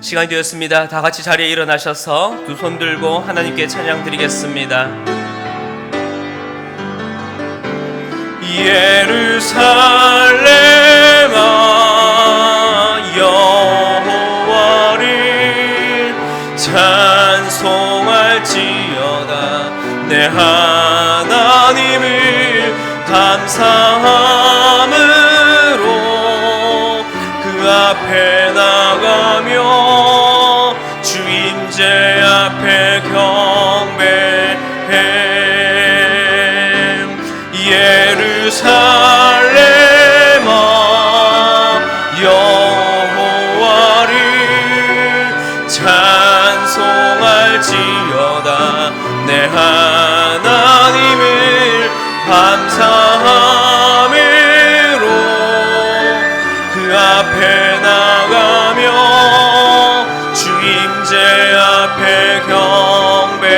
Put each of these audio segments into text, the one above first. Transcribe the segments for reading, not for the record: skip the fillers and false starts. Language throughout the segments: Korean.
시간이 되었습니다. 다 같이 자리에 일어나셔서 두 손 들고 하나님께 찬양 드리겠습니다. 예루살렘아 여호와를 찬송할지어다. 내 하나님을 감사함으로 그 앞에 나가며 주 임재 앞에 경배해. 예루살렘아 여호와를 찬송할지어다. 내 하나님을 감사함으로 그 앞에 나가며 주 임재 앞에 경배해.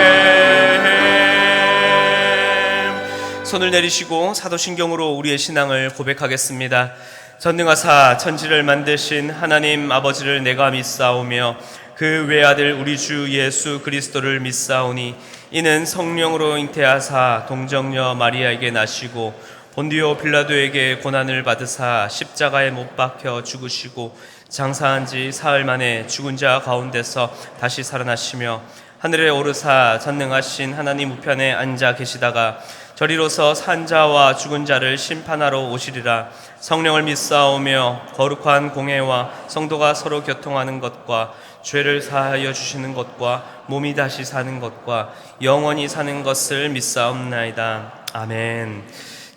손을 내리시고 사도신경으로 우리의 신앙을 고백하겠습니다. 전능하사 천지를 만드신 하나님 아버지를 내가 믿사오며 그 외아들 우리 주 예수 그리스도를 믿사오니 이는 성령으로 잉태하사 동정녀 마리아에게 나시고 본디오 빌라도에게 고난을 받으사 십자가에 못 박혀 죽으시고 장사한 지 사흘 만에 죽은 자 가운데서 다시 살아나시며 하늘에 오르사 전능하신 하나님 우편에 앉아 계시다가 저리로서 산 자와 죽은 자를 심판하러 오시리라. 성령을 믿사오며 거룩한 공회와 성도가 서로 교통하는 것과 죄를 사하여 주시는 것과 몸이 다시 사는 것과 영원히 사는 것을 믿사옵나이다. 아멘.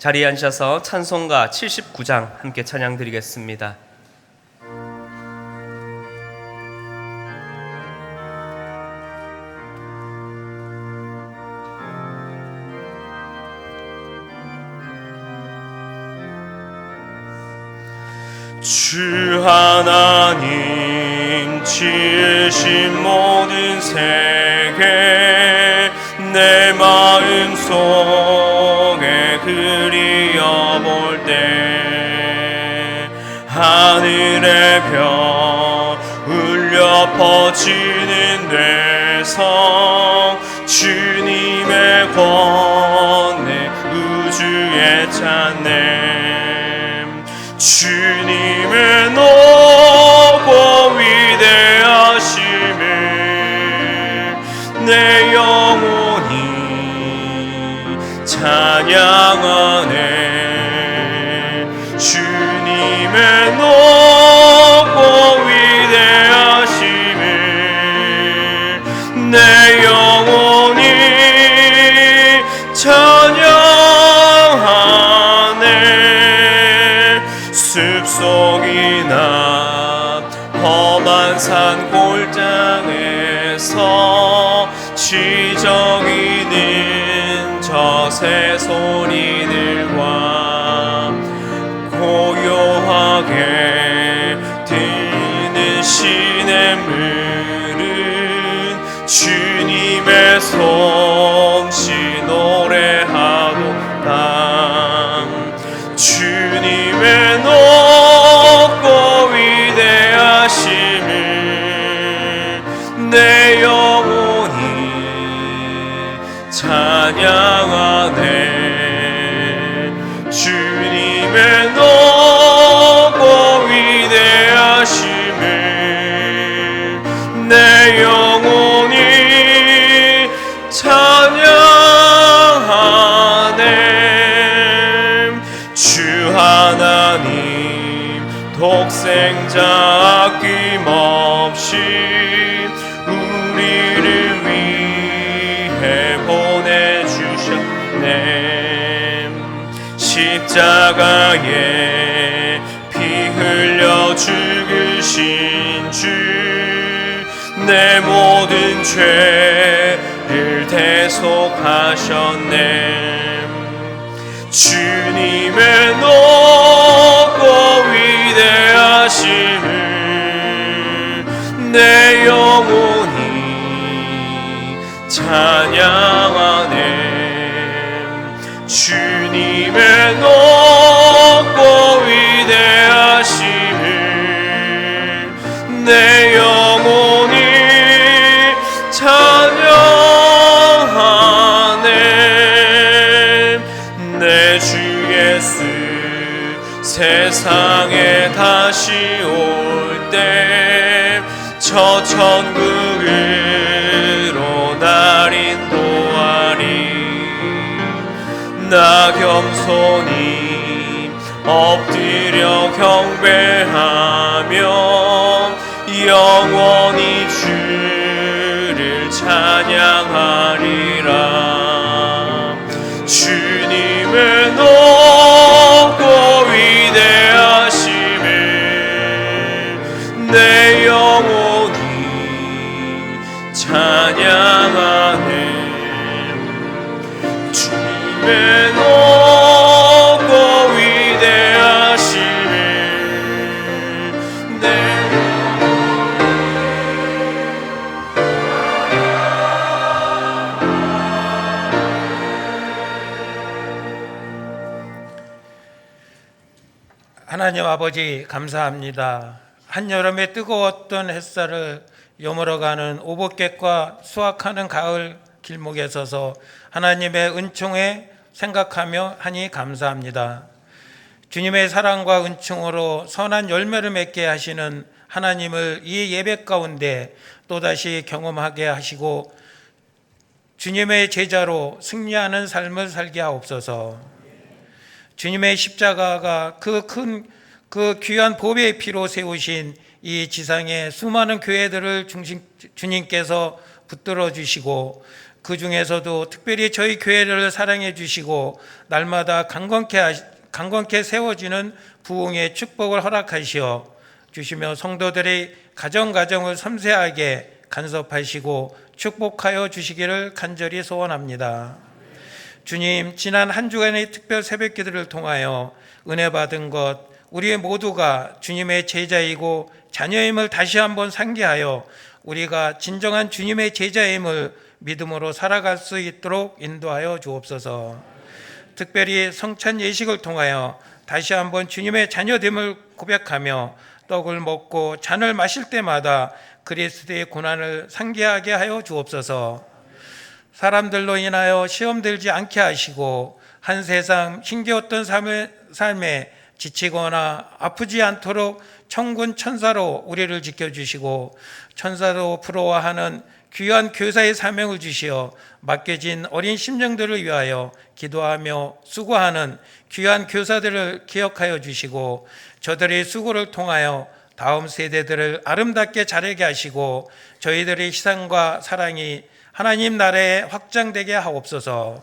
자리에 앉으셔서 찬송가 79장 함께 찬양 드리겠습니다. 주 하나님 지으신 모든 세계 내 마음 속에 그리어볼 때 하늘의 별 울려 퍼지는 데서 주님의 권내 우주에 찬네. 주님의 높고 위대하심을 내 영혼이 찬양하네. 주님의 높고 위대하심을 내 영혼이 찬양하네. 숲속이나 험한 산 골장에서 지저귀는 저 새소리들과 고요하게 듣는 시냇물은 주님의 솜씨 노래하도다. 주님의 높고 위대하심을 내 영혼이 찬양하네. 주님의 높고 위대하심을 내 영혼이 찬양하네. 주 하나님 독생자 아낌없이 우리를 위해 보내주셨네. 십자가에 피 흘려 죽으신 주 내 모든 죄를 대속하셨네. 주님의 높고 위대하심을 내 영혼이 찬양하네. 주님의 높고 위대하심을 내 영혼이 저 천국으로 날 인도하리. 나 겸손히 엎드려 경배하며 영원히 주를 찬양하리라. 주님의 높고 위대하심을 내 영혼이 찬양하네. 주님의 높고 위대하심을 내 하나님 아버지 감사합니다. 한여름의 뜨거웠던 햇살을 여물어가는 오복객과 수확하는 가을 길목에 서서 하나님의 은총에 생각하며 하니 감사합니다. 주님의 사랑과 은총으로 선한 열매를 맺게 하시는 하나님을 이 예배 가운데 또다시 경험하게 하시고 주님의 제자로 승리하는 삶을 살게 하옵소서. 주님의 십자가가 그 귀한 보배의 피로 세우신 이 지상의 수많은 교회들을 주님께서 붙들어 주시고 그 중에서도 특별히 저희 교회를 사랑해 주시고 날마다 강건케 세워지는 부흥의 축복을 허락하시어 주시며 성도들의 가정을 섬세하게 간섭하시고 축복하여 주시기를 간절히 소원합니다. 주님, 지난 한 주간의 특별 새벽 기도를 통하여 은혜 받은 것, 우리 모두가 주님의 제자이고 자녀임을 다시 한번 상기하여 우리가 진정한 주님의 제자임을 믿음으로 살아갈 수 있도록 인도하여 주옵소서. 특별히 성찬 예식을 통하여 다시 한번 주님의 자녀됨을 고백하며 떡을 먹고 잔을 마실 때마다 그리스도의 고난을 상기하게 하여 주옵소서. 사람들로 인하여 시험 들지 않게 하시고 한 세상 힘겨웠던 삶에 지치거나 아프지 않도록 천군 천사로 우리를 지켜주시고 천사로 부러워하는 귀한 교사의 사명을 주시어 맡겨진 어린 심령들을 위하여 기도하며 수고하는 귀한 교사들을 기억하여 주시고 저들의 수고를 통하여 다음 세대들을 아름답게 자라게 하시고 저희들의 희생과 사랑이 하나님 나라에 확장되게 하옵소서.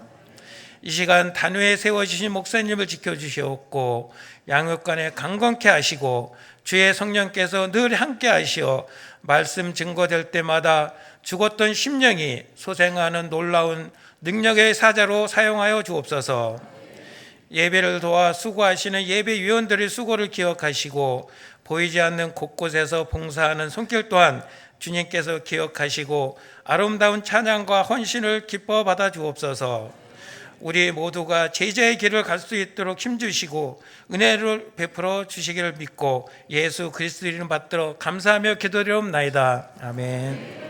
이 시간 단위에 세워주신 목사님을 지켜주시옵고 양육관에 강건케 하시고 주의 성령께서 늘 함께 하시어 말씀 증거될 때마다 죽었던 심령이 소생하는 놀라운 능력의 사자로 사용하여 주옵소서. 예배를 도와 수고하시는 예배위원들의 수고를 기억하시고 보이지 않는 곳곳에서 봉사하는 손길 또한 주님께서 기억하시고 아름다운 찬양과 헌신을 기뻐 받아 주옵소서. 우리 모두가 제자의 길을 갈 수 있도록 힘주시고 은혜를 베풀어 주시기를 믿고 예수 그리스도 이름 받들어 감사하며 기도드리옵나이다. 아멘.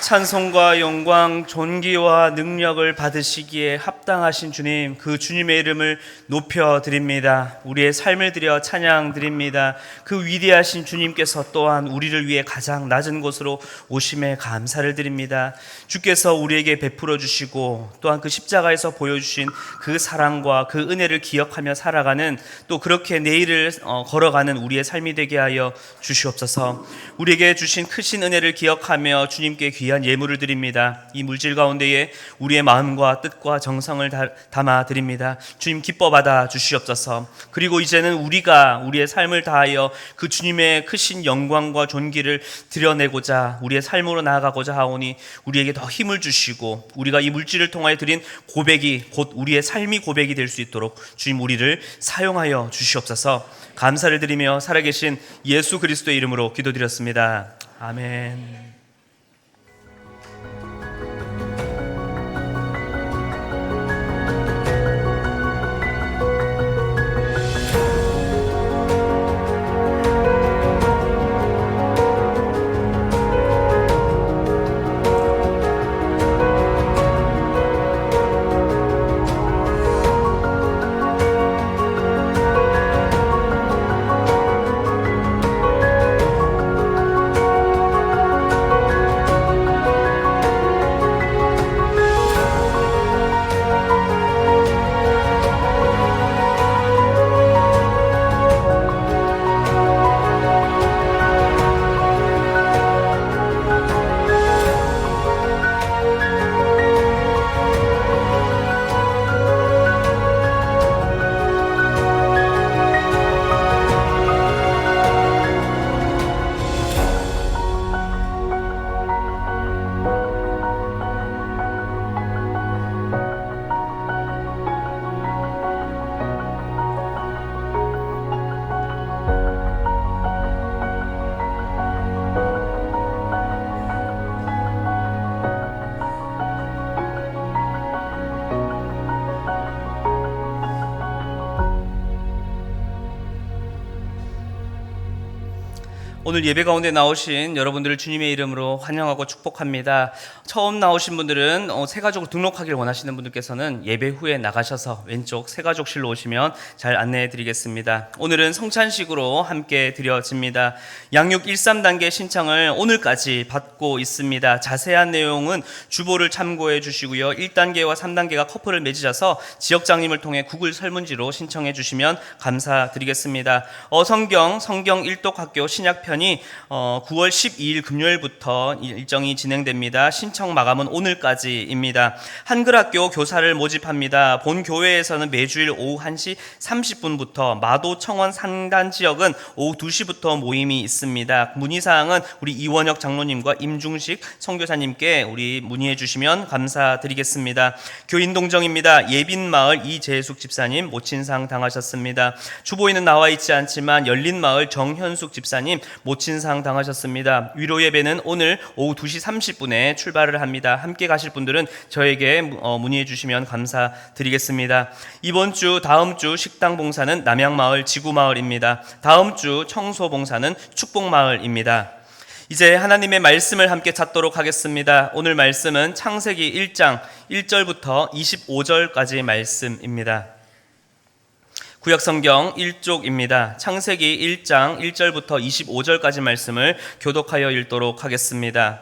찬송과 영광, 존귀와 능력을 받으시기에 합당하신 주님, 그 주님의 이름을 높여드립니다. 우리의 삶을 드려 찬양드립니다. 그 위대하신 주님께서 또한 우리를 위해 가장 낮은 곳으로 오심에 감사를 드립니다. 주께서 우리에게 베풀어 주시고 또한 그 십자가에서 보여주신 그 사랑과 그 은혜를 기억하며 살아가는, 또 그렇게 내일을 걸어가는 우리의 삶이 되게 하여 주시옵소서. 우리에게 주신 크신 은혜를 기억하며 주님께 귀한 예물을 드립니다. 이 물질 가운데에 우리의 마음과 뜻과 정성을 담아 드립니다. 주님 기뻐 받아 주시옵소서. 그리고 이제는 우리가 우리의 삶을 다하여 그 주님의 크신 영광과 존귀를 드러내고자 우리의 삶으로 나아가고자 하오니 우리에게 더 힘을 주시고, 우리가 이 물질을 통하여 드린 고백이 곧 우리의 삶이 고백이 될 수 있도록 주님 우리를 사용하여 주시옵소서. 감사를 드리며 살아계신 예수 그리스도의 이름으로 기도드렸습니다. 아멘. 오늘 예배 가운데 나오신 여러분들을 주님의 이름으로 환영하고 축복합니다. 처음 나오신 분들은 새가족으로 등록하길 원하시는 분들께서는 예배 후에 나가셔서 왼쪽 새가족실로 오시면 잘 안내해 드리겠습니다. 오늘은 성찬식으로 함께 드려집니다. 양육 1~3단계 신청을 오늘까지 받고 있습니다. 자세한 내용은 주보를 참고해 주시고요. 1단계와 3단계가 커플을 맺으셔서 지역장님을 통해 구글 설문지로 신청해 주시면 감사드리겠습니다. 성경 일독학교 신약편이 9월 12일 금요일부터 일정이 진행됩니다. 신청 마감은 오늘까지입니다. 한글학교 교사를 모집합니다. 본 교회에서는 매주일 오후 1시 30분부터, 마도 청원 상단 지역은 오후 2시부터 모임이 있습니다. 문의사항은 우리 이원혁 장로님과 임중식 선교사님께 우리 문의해 주시면 감사드리겠습니다. 교인동정입니다. 예빈마을 이재숙 집사님 모친상 당하셨습니다. 주보에는 나와 있지 않지만 열린마을 정현숙 집사님 모친상 당하셨습니다. 위로 예배는 오늘 오후 2시 30분에 출발을 합니다. 함께 가실 분들은 저에게 문의해 주시면 감사드리겠습니다. 이번 주 다음 주 식당 봉사는 남양마을 지구마을입니다. 다음 주 청소 봉사는 축복마을입니다. 이제 하나님의 말씀을 함께 찾도록 하겠습니다. 오늘 말씀은 창세기 1장 1절부터 25절까지의 말씀입니다. 구약성경 1쪽입니다. 창세기 1장 1절부터 25절까지 말씀을 교독하여 읽도록 하겠습니다.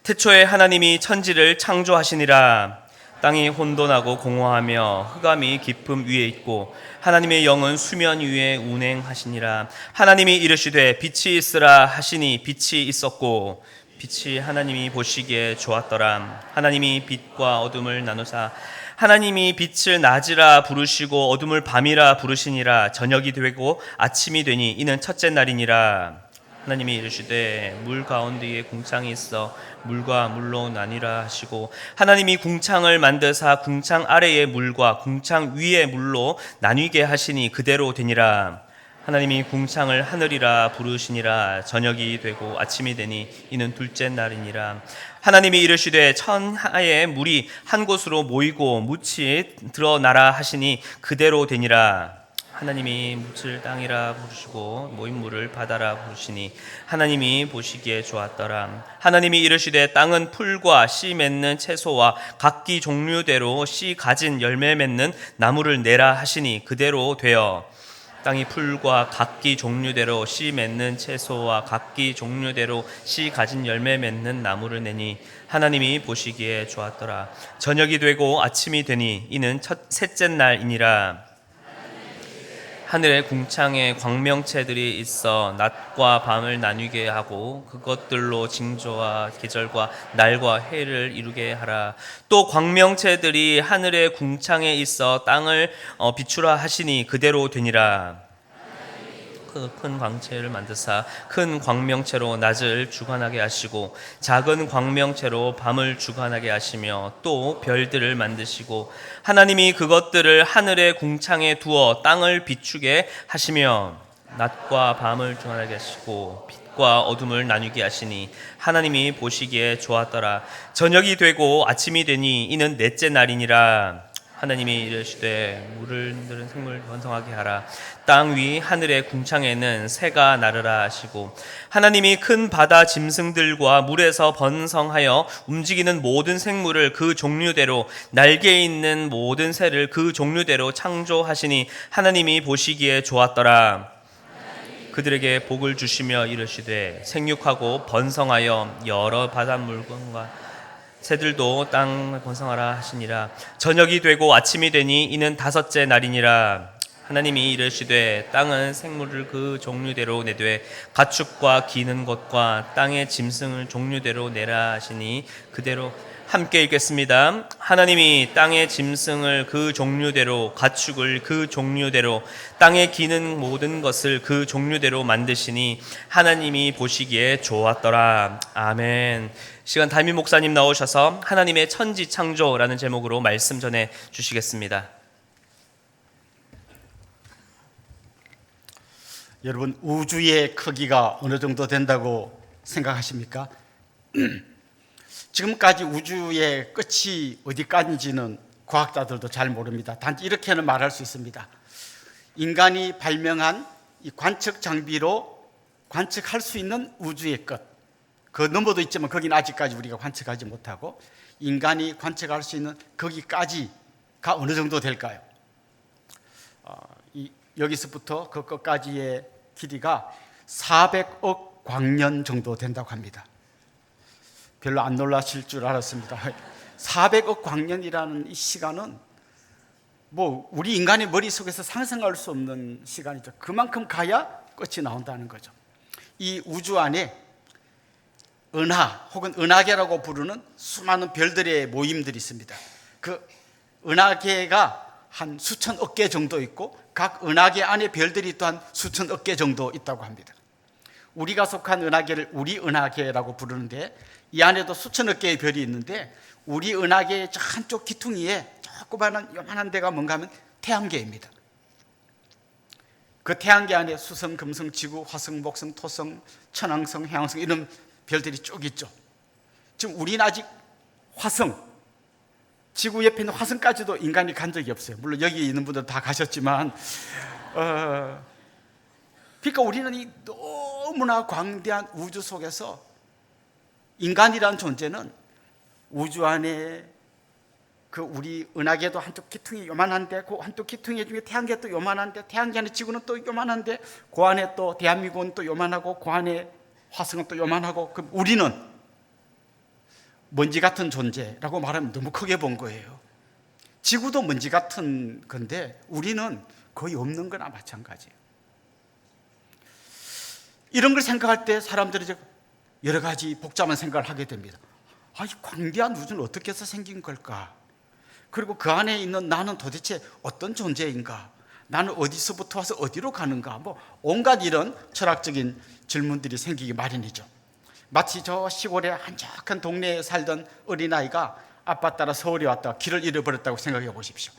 태초에 하나님이 천지를 창조하시니라. 땅이 혼돈하고 공허하며 흑암이 깊음 위에 있고 하나님의 영은 수면 위에 운행하시니라. 하나님이 이르시되 빛이 있으라 하시니 빛이 있었고 빛이 하나님이 보시기에 좋았더라. 하나님이 빛과 어둠을 나누사 하나님이 빛을 낮이라 부르시고 어둠을 밤이라 부르시니라. 저녁이 되고 아침이 되니 이는 첫째 날이니라. 하나님이 이르시되 물 가운데에 궁창이 있어 물과 물로 나뉘라 하시고 하나님이 궁창을 만드사 궁창 아래의 물과 궁창 위의 물로 나뉘게 하시니 그대로 되니라. 하나님이 궁창을 하늘이라 부르시니라. 저녁이 되고 아침이 되니 이는 둘째 날이니라. 하나님이 이르시되 천하의 물이 한 곳으로 모이고 묻이 드러나라 하시니 그대로 되니라. 하나님이 묻을 땅이라 부르시고 모임물을 바다라 부르시니 하나님이 보시기에 좋았더라. 하나님이 이르시되 땅은 풀과 씨 맺는 채소와 각기 종류대로 씨 가진 열매 맺는 나무를 내라 하시니 그대로 되어 땅이 풀과 각기 종류대로 씨 맺는 채소와 각기 종류대로 씨 가진 열매 맺는 나무를 내니 하나님이 보시기에 좋았더라. 저녁이 되고 아침이 되니 이는 셋째 날이니라. 하늘에 궁창에 광명체들이 있어 낮과 밤을 나뉘게 하고 그것들로 징조와 계절과 날과 해를 이루게 하라. 또 광명체들이 하늘의 궁창에 있어 땅을 비추라 하시니 그대로 되니라. 그 큰 광체를 만드사 큰 광명체로 낮을 주관하게 하시고 작은 광명체로 밤을 주관하게 하시며 또 별들을 만드시고 하나님이 그것들을 하늘의 궁창에 두어 땅을 비추게 하시며 낮과 밤을 주관하게 하시고 빛과 어둠을 나누게 하시니 하나님이 보시기에 좋았더라. 저녁이 되고 아침이 되니 이는 넷째 날이니라. 하나님이 이르시되 물을 흔드는 생물 번성하게 하라. 땅 위 하늘의 궁창에는 새가 나르라 하시고 하나님이 큰 바다 짐승들과 물에서 번성하여 움직이는 모든 생물을 그 종류대로 날개 있는 모든 새를 그 종류대로 창조하시니 하나님이 보시기에 좋았더라. 그들에게 복을 주시며 이르시되 생육하고 번성하여 여러 바닷물과 새들도 땅을 번성하라 하시니라. 저녁이 되고 아침이 되니 이는 다섯째 날이니라. 하나님이 이르시되 땅은 생물을 그 종류대로 내되 가축과 기는 것과 땅의 짐승을 종류대로 내라 하시니 그대로. 함께 읽겠습니다. 하나님이 땅의 짐승을 그 종류대로 가축을 그 종류대로 땅에 기는 모든 것을 그 종류대로 만드시니 하나님이 보시기에 좋았더라. 아멘. 시간 담임 목사님 나오셔서 하나님의 천지 창조라는 제목으로 말씀 전해 주시겠습니다. 여러분, 우주의 크기가 어느 정도 된다고 생각하십니까? 지금까지 우주의 끝이 어디까지인지는 과학자들도 잘 모릅니다. 단지 이렇게는 말할 수 있습니다. 인간이 발명한 이 관측 장비로 관측할 수 있는 우주의 끝, 그 너머도 있지만 거기는 아직까지 우리가 관측하지 못하고 인간이 관측할 수 있는 거기까지가 어느 정도 될까요? 여기서부터 그 끝까지의 길이가 400억 광년 정도 된다고 합니다. 별로 안 놀라실 줄 알았습니다. 400억 광년이라는 이 시간은 뭐 우리 인간의 머릿속에서 상상할 수 없는 시간이죠. 그만큼 가야 끝이 나온다는 거죠. 이 우주 안에 은하 혹은 은하계라고 부르는 수많은 별들의 모임들이 있습니다. 그 은하계가 한 수천억 개 정도 있고 각 은하계 안에 별들이 또한 수천억 개 정도 있다고 합니다. 우리가 속한 은하계를 우리 은하계라고 부르는데 이 안에도 수천억 개의 별이 있는데 우리 은하계의 저 한쪽 기퉁이에 조그마한 요만한 데가 뭔가 하면 태양계입니다. 그 태양계 안에 수성, 금성, 지구, 화성, 목성, 토성, 천왕성, 해왕성 이런 별들이 쭉 있죠. 지금 우리는 아직 화성, 지구 옆에 있는 화성까지도 인간이 간 적이 없어요. 물론 여기 있는 분들 다 가셨지만 그러니까 우리는 이 너무나 광대한 우주 속에서 인간이라는 존재는 우주 안에 그 우리 은하계도 한쪽 기퉁이 요만한데 그 한쪽 기퉁이 중에 태양계도 요만한데 태양계 안에 지구는 또 요만한데 그 안에 또 대한민국은 또 요만하고 그 안에 화성은 또 요만하고 그럼 우리는 먼지 같은 존재라고 말하면 너무 크게 본 거예요. 지구도 먼지 같은 건데 우리는 거의 없는 거나 마찬가지예요. 이런 걸 생각할 때 사람들이 여러 가지 복잡한 생각을 하게 됩니다. 이 광대한 우주는 어떻게 해서 생긴 걸까? 그리고 그 안에 있는 나는 도대체 어떤 존재인가? 나는 어디서부터 와서 어디로 가는가? 뭐 온갖 이런 철학적인 질문들이 생기기 마련이죠. 마치 저 시골의 한적한 동네에 살던 어린아이가 아빠 따라 서울에 왔다가 길을 잃어버렸다고 생각해 보십시오.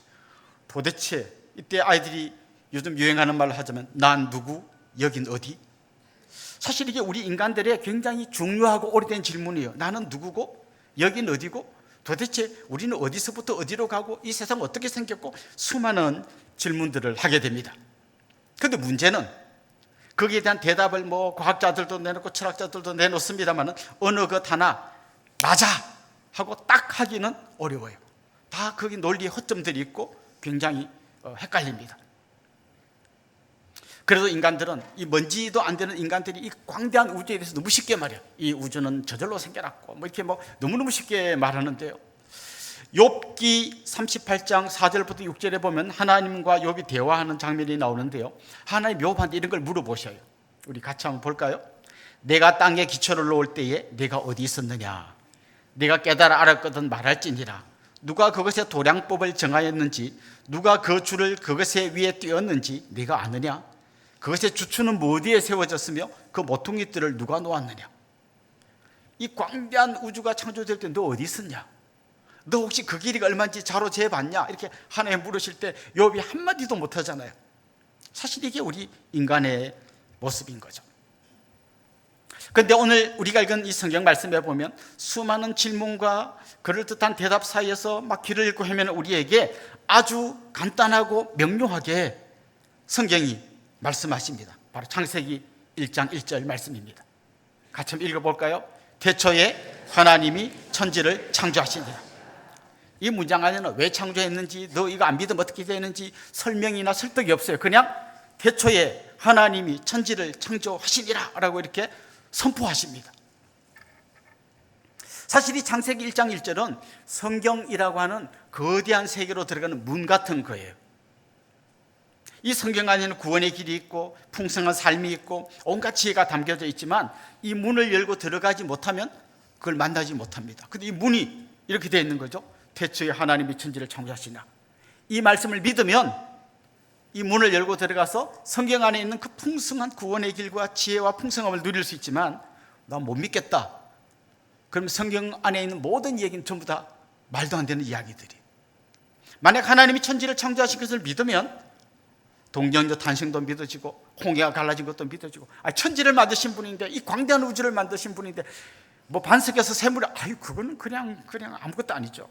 도대체 이때 아이들이 요즘 유행하는 말로 하자면 난 누구? 여긴 어디? 사실 이게 우리 인간들의 굉장히 중요하고 오래된 질문이에요. 나는 누구고? 여긴 어디고? 도대체 우리는 어디서부터 어디로 가고 이 세상 어떻게 생겼고 수많은 질문들을 하게 됩니다. 그런데 문제는 거기에 대한 대답을 뭐 과학자들도 내놓고 철학자들도 내놓습니다만 어느 것 하나 맞아 하고 딱 하기는 어려워요. 다 거기 논리의 허점들이 있고 굉장히 헷갈립니다. 그래도 인간들은 이 먼지도 안 되는 인간들이 이 광대한 우주에 대해서 너무 쉽게 말해요. 이 우주는 저절로 생겨났고 뭐 이렇게 뭐 너무너무 쉽게 말하는데요. 욥기 38장 4절부터 6절에 보면 하나님과 욥이 대화하는 장면이 나오는데요. 하나님 욥한테 이런 걸 물어보셔요. 우리 같이 한번 볼까요? 내가 땅에 기초를 놓을 때에 내가 어디 있었느냐? 내가 깨달아 알았거든 말할지니라. 누가 그것의 도량법을 정하였는지, 누가 그 줄을 그것의 위에 띄었는지 네가 아느냐? 그것의 주추는 뭐 어디에 세워졌으며 그 모퉁이들을 누가 놓았느냐? 이 광대한 우주가 창조될 때 너 어디 있었냐? 너 혹시 그 길이가 얼마인지 자로 재봤냐? 이렇게 하나님 물으실 때 욥이 한마디도 못하잖아요. 사실 이게 우리 인간의 모습인 거죠. 그런데 오늘 우리가 읽은 이 성경 말씀에 보면 수많은 질문과 그럴듯한 대답 사이에서 막 길을 잃고 헤매는 우리에게 아주 간단하고 명료하게 성경이 말씀하십니다. 바로 창세기 1장 1절 말씀입니다. 같이 한번 읽어볼까요? 태초에 하나님이 천지를 창조하시니라. 이 문장 안에는 왜 창조했는지, 너 이거 안 믿으면 어떻게 되는지 설명이나 설득이 없어요. 그냥 태초에 하나님이 천지를 창조하시니라 라고 이렇게 선포하십니다. 사실 이 창세기 1장 1절은 성경이라고 하는 거대한 세계로 들어가는 문 같은 거예요. 이 성경 안에는 구원의 길이 있고 풍성한 삶이 있고 온갖 지혜가 담겨져 있지만 이 문을 열고 들어가지 못하면 그걸 만나지 못합니다. 근데 이 문이 이렇게 되어 있는 거죠. 태초에 하나님이 천지를 창조하시나. 이 말씀을 믿으면 이 문을 열고 들어가서 성경 안에 있는 그 풍성한 구원의 길과 지혜와 풍성함을 누릴 수 있지만 난 못 믿겠다. 그럼 성경 안에 있는 모든 얘기는 전부 다 말도 안 되는 이야기들이. 만약 하나님이 천지를 창조하신 것을 믿으면 동정녀 탄생도 믿어지고 홍해가 갈라진 것도 믿어지고, 천지를 만드신 분인데, 이 광대한 우주를 만드신 분인데 뭐 반석에서 샘물이, 그거는 그냥 아무것도 아니죠.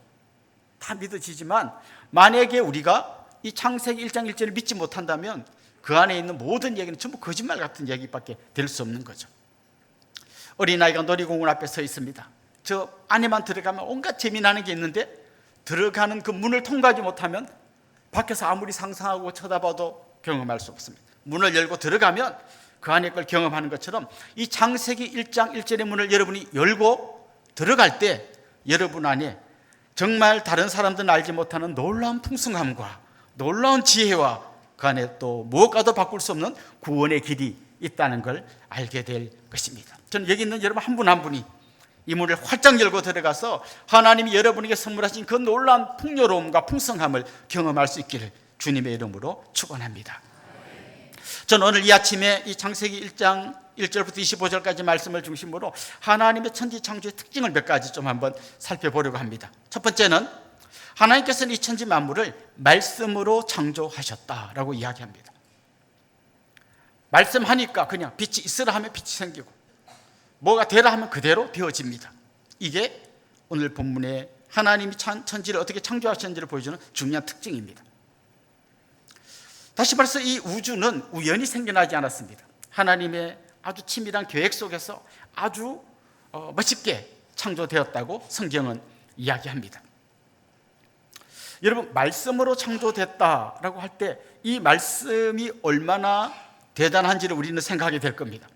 다 믿어지지만 만약에 우리가 이 창세기 1장 1절을 믿지 못한다면 그 안에 있는 모든 얘기는 전부 거짓말 같은 얘기밖에 될 수 없는 거죠. 어린아이가 놀이공원 앞에 서 있습니다. 저 안에만 들어가면 온갖 재미나는 게 있는데 들어가는 그 문을 통과하지 못하면 밖에서 아무리 상상하고 쳐다봐도 경험할 수 없습니다. 문을 열고 들어가면 그 안에 걸 경험하는 것처럼 이 창세기 1장 1절의 문을 여러분이 열고 들어갈 때 여러분 안에 정말 다른 사람들은 알지 못하는 놀라운 풍성함과 놀라운 지혜와 그 안에 또 무엇과도 바꿀 수 없는 구원의 길이 있다는 걸 알게 될 것입니다. 저는 여기 있는 여러분 한 분 한 분이 이 문을 활짝 열고 들어가서 하나님이 여러분에게 선물하신 그 놀라운 풍요로움과 풍성함을 경험할 수 있기를 주님의 이름으로 축원합니다. 저는 오늘 이 아침에 이 창세기 1장 1절부터 25절까지 말씀을 중심으로 하나님의 천지 창조의 특징을 몇 가지 좀 한번 살펴보려고 합니다. 첫 번째는 하나님께서는 이 천지 만물을 말씀으로 창조하셨다라고 이야기합니다. 말씀하니까 그냥 빛이 있으라 하면 빛이 생기고 뭐가 되라 하면 그대로 되어집니다. 이게 오늘 본문에 하나님이 천지를 어떻게 창조하셨는지를 보여주는 중요한 특징입니다. 다시 말해서 이 우주는 우연히 생겨나지 않았습니다. 하나님의 아주 치밀한 계획 속에서 아주 멋있게 창조되었다고 성경은 이야기합니다. 여러분, 말씀으로 창조됐다라고 할 때 이 말씀이 얼마나 대단한지를 우리는 생각하게 될 겁니다.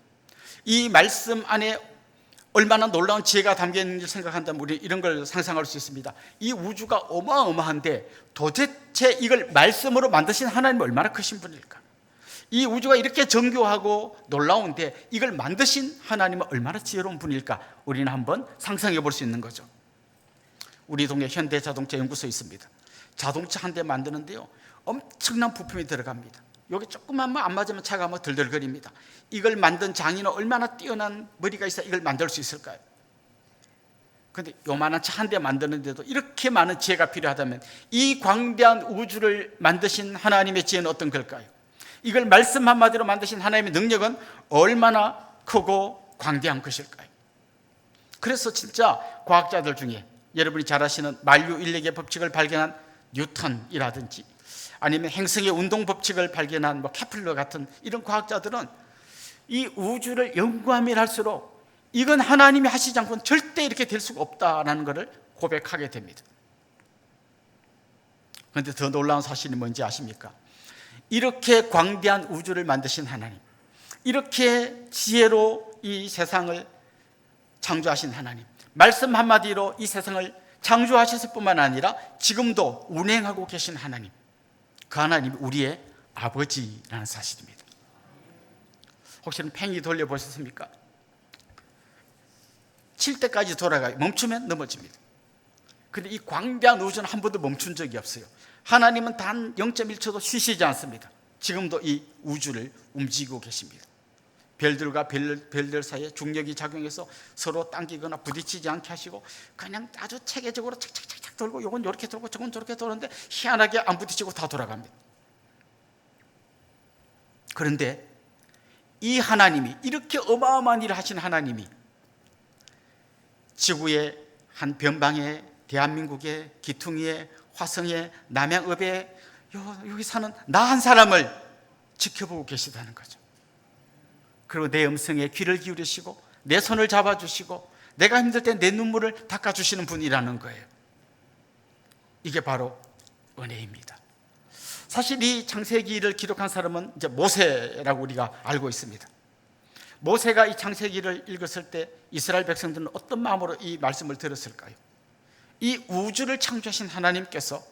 이 말씀 안에 얼마나 놀라운 지혜가 담겨 있는지 생각한다면 우리 이런 걸 상상할 수 있습니다. 이 우주가 어마어마한데 도대체 이걸 말씀으로 만드신 하나님은 얼마나 크신 분일까? 이 우주가 이렇게 정교하고 놀라운데 이걸 만드신 하나님은 얼마나 지혜로운 분일까? 우리는 한번 상상해 볼 수 있는 거죠. 우리 동네 현대자동차 연구소에 있습니다. 자동차 한 대 만드는데요, 엄청난 부품이 들어갑니다. 여기 조금만 안 맞으면 차가 들들거립니다. 이걸 만든 장인은 얼마나 뛰어난 머리가 있어야 이걸 만들 수 있을까요? 그런데 요만한 차 한 대 만드는데도 이렇게 많은 지혜가 필요하다면 이 광대한 우주를 만드신 하나님의 지혜는 어떤 걸까요? 이걸 말씀 한마디로 만드신 하나님의 능력은 얼마나 크고 광대한 것일까요? 그래서 진짜 과학자들 중에 여러분이 잘 아시는 만류 인력의 법칙을 발견한 뉴턴이라든지 아니면 행성의 운동 법칙을 발견한 케플러 같은 이런 과학자들은 이 우주를 연구하면 할수록 이건 하나님이 하시지 않고는 절대 이렇게 될 수가 없다라는 것을 고백하게 됩니다. 그런데 더 놀라운 사실이 뭔지 아십니까? 이렇게 광대한 우주를 만드신 하나님, 이렇게 지혜로 이 세상을 창조하신 하나님, 말씀 한마디로 이 세상을 창조하셨을 뿐만 아니라 지금도 운행하고 계신 하나님, 그 하나님이 우리의 아버지라는 사실입니다. 혹시는 팽이 돌려보셨습니까? 칠 때까지 돌아가요. 멈추면 넘어집니다. 그런데 이 광대한 우주는 한 번도 멈춘 적이 없어요. 하나님은 단 0.1초도 쉬시지 않습니다. 지금도 이 우주를 움직이고 계십니다. 별들과 별들 사이에 중력이 작용해서 서로 당기거나 부딪히지 않게 하시고 그냥 아주 체계적으로 착착착착 돌고, 요건 이렇게 돌고 저건 저렇게 도는데 희한하게 안 부딪히고 다 돌아갑니다. 그런데 이 하나님이, 이렇게 어마어마한 일을 하신 하나님이 지구의 한 변방에, 대한민국의 기퉁이에, 화성에, 남양읍에 여기 사는 나 한 사람을 지켜보고 계시다는 거죠. 그리고 내 음성에 귀를 기울이시고 내 손을 잡아주시고 내가 힘들 때 내 눈물을 닦아주시는 분이라는 거예요. 이게 바로 은혜입니다. 사실 이 창세기를 기록한 사람은 이제 모세라고 우리가 알고 있습니다. 모세가 이 창세기를 읽었을 때 이스라엘 백성들은 어떤 마음으로 이 말씀을 들었을까요? 이 우주를 창조하신 하나님께서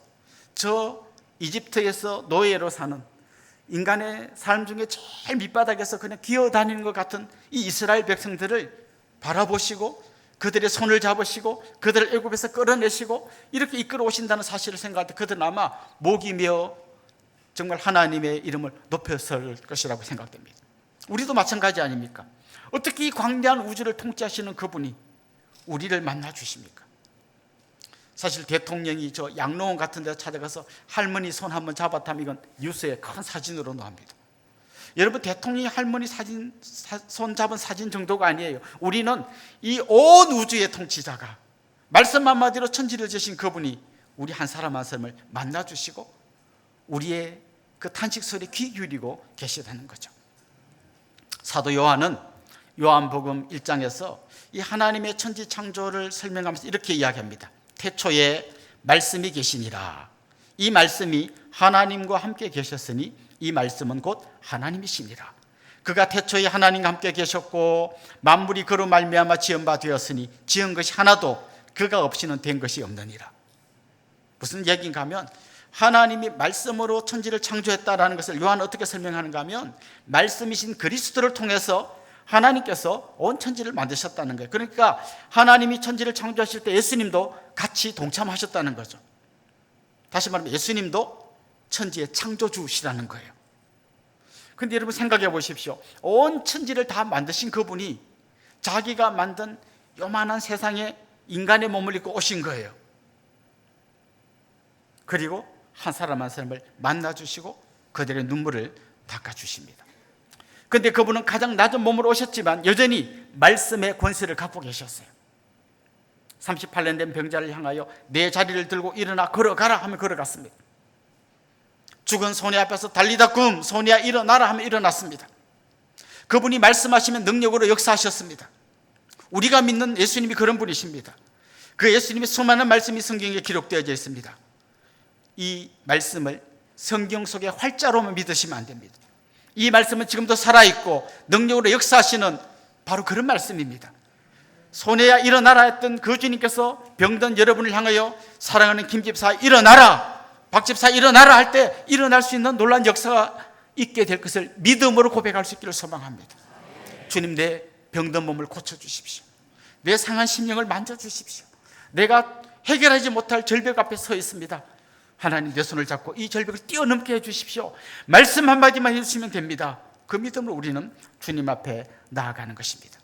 저 이집트에서 노예로 사는 인간의 삶 중에 제일 밑바닥에서 그냥 기어다니는 것 같은 이 이스라엘 백성들을 바라보시고 그들의 손을 잡으시고 그들을 애굽에서 끌어내시고 이렇게 이끌어 오신다는 사실을 생각할 때 그들은 아마 목이 메어 정말 하나님의 이름을 높였을 것이라고 생각됩니다. 우리도 마찬가지 아닙니까? 어떻게 이 광대한 우주를 통치하시는 그분이 우리를 만나 주십니까? 사실 대통령이 저 양로원 같은 데 찾아가서 할머니 손 한번 잡았다면 이건 뉴스에 큰 사진으로 나옵니다. 여러분, 대통령이 할머니 손 잡은 사진 정도가 아니에요. 우리는 이 온 우주의 통치자가 말씀 한마디로 천지를 지으신 그분이 우리 한 사람 한 사람을 만나주시고 우리의 그 탄식 소리에 귀 기울이고 계시다는 거죠. 사도 요한은 요한복음 1장에서 이 하나님의 천지 창조를 설명하면서 이렇게 이야기합니다. 태초에 말씀이 계시니라. 이 말씀이 하나님과 함께 계셨으니 이 말씀은 곧 하나님이시니라. 그가 태초에 하나님과 함께 계셨고 만물이 그로 말미암아 지은 바 되었으니 지은 것이 하나도 그가 없이는 된 것이 없느니라. 무슨 얘기인가 하면 하나님이 말씀으로 천지를 창조했다라는 것을 요한은 어떻게 설명하는가 하면 말씀이신 그리스도를 통해서 하나님께서 온 천지를 만드셨다는 거예요. 그러니까 하나님이 천지를 창조하실 때 예수님도 같이 동참하셨다는 거죠. 다시 말하면 예수님도 천지의 창조주시라는 거예요. 그런데 여러분 생각해 보십시오. 온 천지를 다 만드신 그분이 자기가 만든 요만한 세상에 인간의 몸을 입고 오신 거예요. 그리고 한 사람 한 사람을 만나주시고 그들의 눈물을 닦아주십니다. 그런데 그분은 가장 낮은 몸으로 오셨지만 여전히 말씀의 권세를 갖고 계셨어요. 38년 된 병자를 향하여 내 자리를 들고 일어나 걸어가라 하면 걸어갔습니다. 죽은 소녀 앞에서 달리다 굼 소녀야 일어나라 하면 일어났습니다. 그분이 말씀하시면 능력으로 역사하셨습니다. 우리가 믿는 예수님이 그런 분이십니다. 그 예수님의 수많은 말씀이 성경에 기록되어져 있습니다. 이 말씀을 성경 속의 활자로만 믿으시면 안 됩니다. 이 말씀은 지금도 살아있고 능력으로 역사하시는 바로 그런 말씀입니다. 소녀야 일어나라 했던 그 주님께서 병든 여러분을 향하여 사랑하는 김집사 일어나라, 박집사 일어나라 할 때 일어날 수 있는 놀라운 역사가 있게 될 것을 믿음으로 고백할 수 있기를 소망합니다. 주님, 내 병든 몸을 고쳐주십시오. 내 상한 심령을 만져주십시오. 내가 해결하지 못할 절벽 앞에 서 있습니다. 하나님, 내 손을 잡고 이 절벽을 뛰어넘게 해주십시오. 말씀 한마디만 해주시면 됩니다. 그 믿음으로 우리는 주님 앞에 나아가는 것입니다.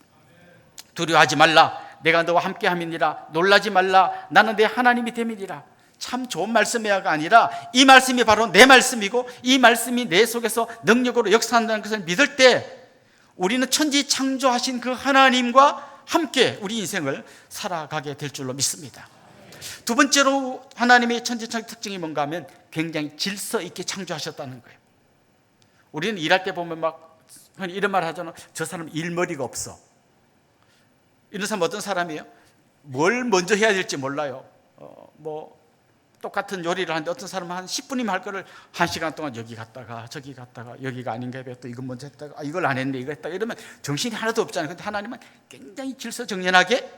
두려워하지 말라, 내가 너와 함께함이니라. 놀라지 말라, 나는 내 하나님이 됨이니라. 참 좋은 말씀이야가 아니라 이 말씀이 바로 내 말씀이고 이 말씀이 내 속에서 능력으로 역사한다는 것을 믿을 때 우리는 천지 창조하신 그 하나님과 함께 우리 인생을 살아가게 될 줄로 믿습니다. 두 번째로 하나님의 천지창조 특징이 뭔가 하면 굉장히 질서 있게 창조하셨다는 거예요. 우리는 일할 때 보면 막 흔히 이런 말 하잖아. 저 사람 일머리가 없어. 이런 사람 어떤 사람이에요? 뭘 먼저 해야 될지 몰라요. 똑같은 요리를 하는데 어떤 사람은 한 10분이면 할 거를 1시간 동안 여기 갔다가 저기 갔다가 여기가 아닌가 해서 또 이건 먼저 했다가 이걸 안 했네 이거 했다가 이러면 정신이 하나도 없잖아요. 그런데 하나님은 굉장히 질서정연하게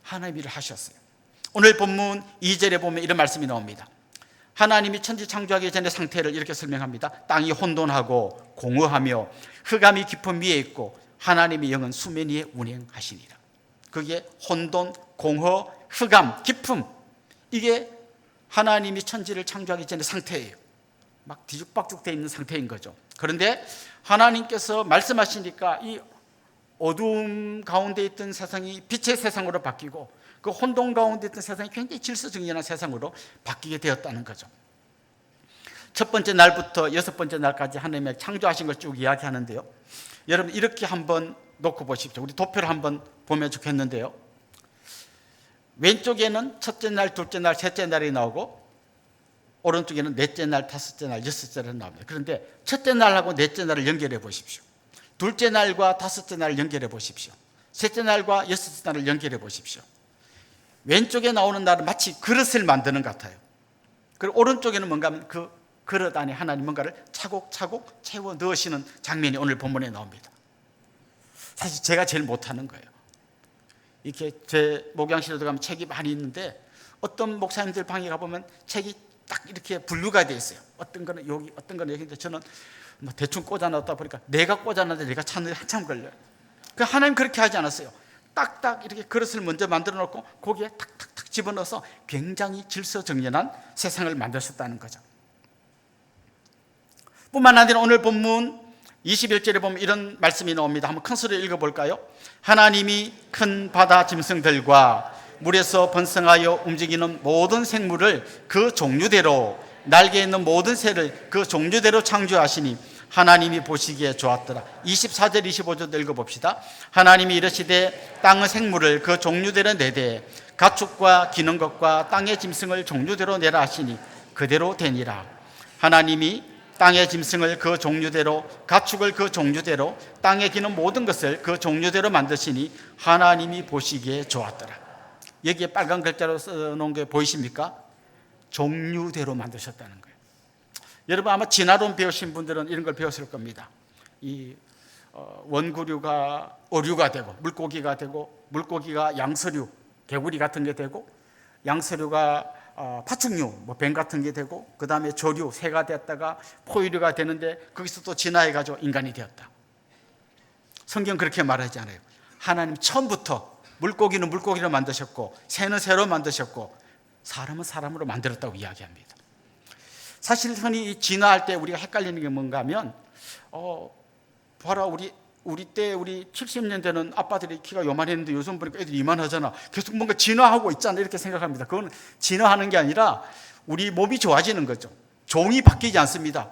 하나님 일을 하셨어요. 오늘 본문 2절에 보면 이런 말씀이 나옵니다. 하나님이 천지 창조하기 전의 상태를 이렇게 설명합니다. 땅이 혼돈하고 공허하며 흑암이 깊은 위에 있고 하나님의 영은 수면 위에 운행하시니라. 그게 혼돈, 공허, 흑암, 깊음, 이게 하나님이 천지를 창조하기 전의 상태예요. 막 뒤죽박죽 되어 있는 상태인 거죠. 그런데 하나님께서 말씀하시니까 이 어두움 가운데 있던 세상이 빛의 세상으로 바뀌고 그 혼돈 가운데 있던 세상이 굉장히 질서정연한 세상으로 바뀌게 되었다는 거죠. 첫 번째 날부터 여섯 번째 날까지 하나님의 창조하신 걸 쭉 이야기하는데요. 여러분 이렇게 한번 놓고 보십시오. 우리 도표를 한번 보면 좋겠는데요. 왼쪽에는 첫째 날, 둘째 날, 셋째 날이 나오고 오른쪽에는 넷째 날, 다섯째 날, 여섯째 날이 나옵니다. 그런데 첫째 날하고 넷째 날을 연결해 보십시오. 둘째 날과 다섯째 날을 연결해 보십시오. 셋째 날과 여섯째 날을 연결해 보십시오. 왼쪽에 나오는 날은 마치 그릇을 만드는 것 같아요. 그리고 오른쪽에는 뭔가 하면 그 그릇 안에 하나님 뭔가를 차곡차곡 채워 넣으시는 장면이 오늘 본문에 나옵니다. 사실 제가 제일 못하는 거예요. 이렇게 제 목양실에도 가면 책이 많이 있는데 어떤 목사님들 방에 가보면 책이 딱 이렇게 분류가 되어 있어요. 어떤 거는 여기, 어떤 거는 여기인데 저는 뭐 대충 꽂아놨다 보니까 내가 꽂아놨는데 내가 찾는 데 한참 걸려요. 그 하나님 그렇게 하지 않았어요. 딱딱 이렇게 그릇을 먼저 만들어 놓고 거기에 탁탁탁 집어넣어서 굉장히 질서정연한 세상을 만드셨다는 거죠. 뿐만 아니라 오늘 본문 21절에 보면 이런 말씀이 나옵니다. 한번 큰 소리로 읽어볼까요? 하나님이 큰 바다 짐승들과 물에서 번성하여 움직이는 모든 생물을 그 종류대로 날개 있는 모든 새를 그 종류대로 창조하시니 하나님이 보시기에 좋았더라. 24절 25절도 읽어봅시다. 하나님이 이르시되 땅의 생물을 그 종류대로 내되 가축과 기는 것과 땅의 짐승을 종류대로 내라 하시니 그대로 되니라. 하나님이 땅의 짐승을 그 종류대로 가축을 그 종류대로 땅에 기는 모든 것을 그 종류대로 만드시니 하나님이 보시기에 좋았더라. 여기에 빨간 글자로 써놓은 게 보이십니까? 종류대로 만드셨다는 거예요. 여러분 아마 진화론 배우신 분들은 이런 걸 배웠을 겁니다. 이 원구류가 어류가 되고 물고기가 되고 물고기가 양서류, 개구리 같은 게 되고 양서류가 파충류, 뱀 같은 게 되고 그 다음에 조류, 새가 됐다가 포유류가 되는데 거기서 또 진화해가지고 인간이 되었다. 성경 그렇게 말하지 않아요. 하나님 처음부터 물고기는 물고기로 만드셨고 새는 새로 만드셨고 사람은 사람으로 만들었다고 이야기합니다. 사실 흔히 진화할 때 우리가 헷갈리는 게 뭔가 하면 봐라 우리 때 우리 70년대는 아빠들이 키가 요만했는데 요즘 보니까 애들이 이만하잖아. 계속 뭔가 진화하고 있잖아 이렇게 생각합니다. 그건 진화하는 게 아니라 우리 몸이 좋아지는 거죠. 종이 바뀌지 않습니다.